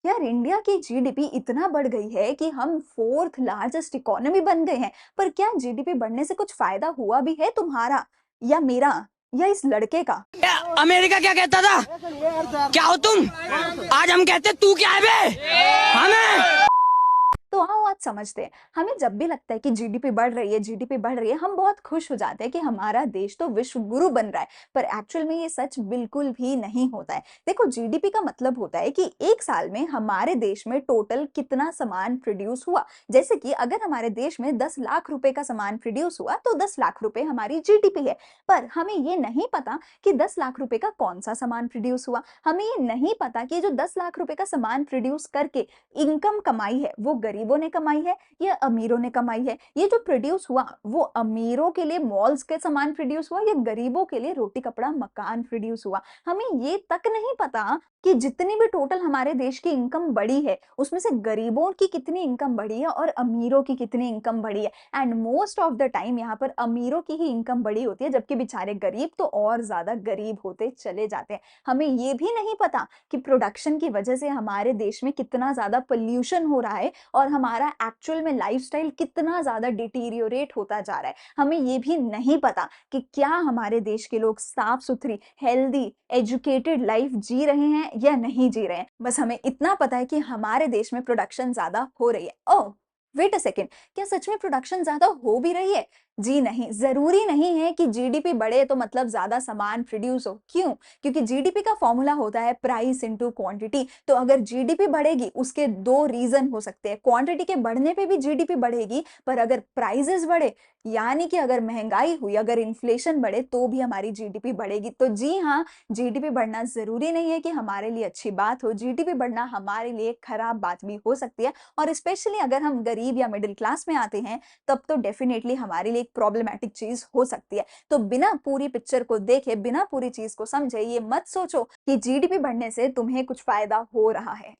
यार इंडिया की जीडीपी इतना बढ़ गई है कि हम फोर्थ लार्जेस्ट इकोनॉमी बन गए हैं। पर क्या जीडीपी बढ़ने से कुछ फायदा हुआ भी है तुम्हारा या मेरा या इस लड़के का? अमेरिका क्या कहता था? क्या हो तुम? आज हम कहते तू क्या है बे? हमें तो आओ आज समझते हैं। हमें जब भी लगता है कि जीडीपी बढ़ रही है, जीडीपी बढ़ रही है, हम बहुत खुश हो जाते हैं कि हमारा देश तो विश्व गुरु बन रहा है। पर एक्चुअल में ये सच बिल्कुल भी नहीं होता है। देखो, जीडीपी का मतलब होता है कि एक साल में हमारे देश में टोटल कितना सामान प्रोड्यूस हुआ। जैसे कि अगर हमारे देश में 10 लाख रुपए का सामान प्रोड्यूस हुआ तो 10 लाख रुपए हमारी जीडीपी है। पर हमें ये नहीं पता कि 10 लाख रुपए का कौन सा सामान प्रोड्यूस हुआ। हमें ये नहीं पता कि जो 10 लाख रुपए का सामान प्रोड्यूस करके इनकम कमाई है वो गरीबों ने कमाई है या अमीरों ने कमाई है। ये जो प्रोड्यूस हुआ वो अमीरों के लिए मॉल्स के सामान प्रोड्यूस हुआ या गरीबों के लिए रोटी कपड़ा मकान प्रोड्यूस हुआ। हमें ये तक नहीं पता कि जितनी भी टोटल हमारे देश की इनकम बढ़ी है उसमें से गरीबों की कितनी इनकम बढ़ी है और अमीरों की कितनी इनकम बढ़ी है। And most of the time यहाँ पर अमीरों की ही इनकम बढ़ी होती है, जबकि बेचारे गरीब तो और ज्यादा गरीब होते चले जाते हैं। हमें ये भी नहीं पता कि प्रोडक्शन की वजह से हमारे देश में कितना ज्यादा पोल्यूशन हो रहा है और हमारा एक्चुअल में लाइफस्टाइल कितना ज्यादा डिटीरियोरेट होता जा रहा है। हमें ये भी नहीं पता कि क्या हमारे देश के लोग साफ सुथरी, हेल्दी, एजुकेटेड लाइफ जी रहे हैं या नहीं जी रहे हैं। बस हमें इतना पता है कि हमारे देश में प्रोडक्शन ज्यादा हो रही है। ओह, वेट अ सेकेंड, क्या सच में प्रोडक्शन ज्यादा हो भी रही है? जी नहीं, जरूरी नहीं है कि जीडीपी बढ़े तो मतलब ज्यादा सामान प्रोड्यूस हो। क्यों? क्योंकि जीडीपी का फॉर्मूला होता है प्राइस इनटू क्वांटिटी। तो अगर जीडीपी बढ़ेगी उसके दो रीजन हो सकते हैं। क्वांटिटी के बढ़ने पे भी जीडीपी बढ़ेगी, पर अगर प्राइसेस बढ़े यानी कि अगर महंगाई हुई, अगर इन्फ्लेशन बढ़े तो भी हमारी जीडीपी बढ़ेगी। तो जी हाँ, जीडीपी बढ़ना जरूरी नहीं है कि हमारे लिए अच्छी बात हो। जीडीपी बढ़ना हमारे लिए खराब बात भी हो सकती है। और स्पेशली अगर हम गरीब या मिडिल क्लास में आते हैं तब तो डेफिनेटली हमारे लिए एक प्रॉब्लमैटिक चीज हो सकती है। तो बिना पूरी पिक्चर को देखे, बिना पूरी चीज को समझे ये मत सोचो कि जीडीपी बढ़ने से तुम्हें कुछ फायदा हो रहा है।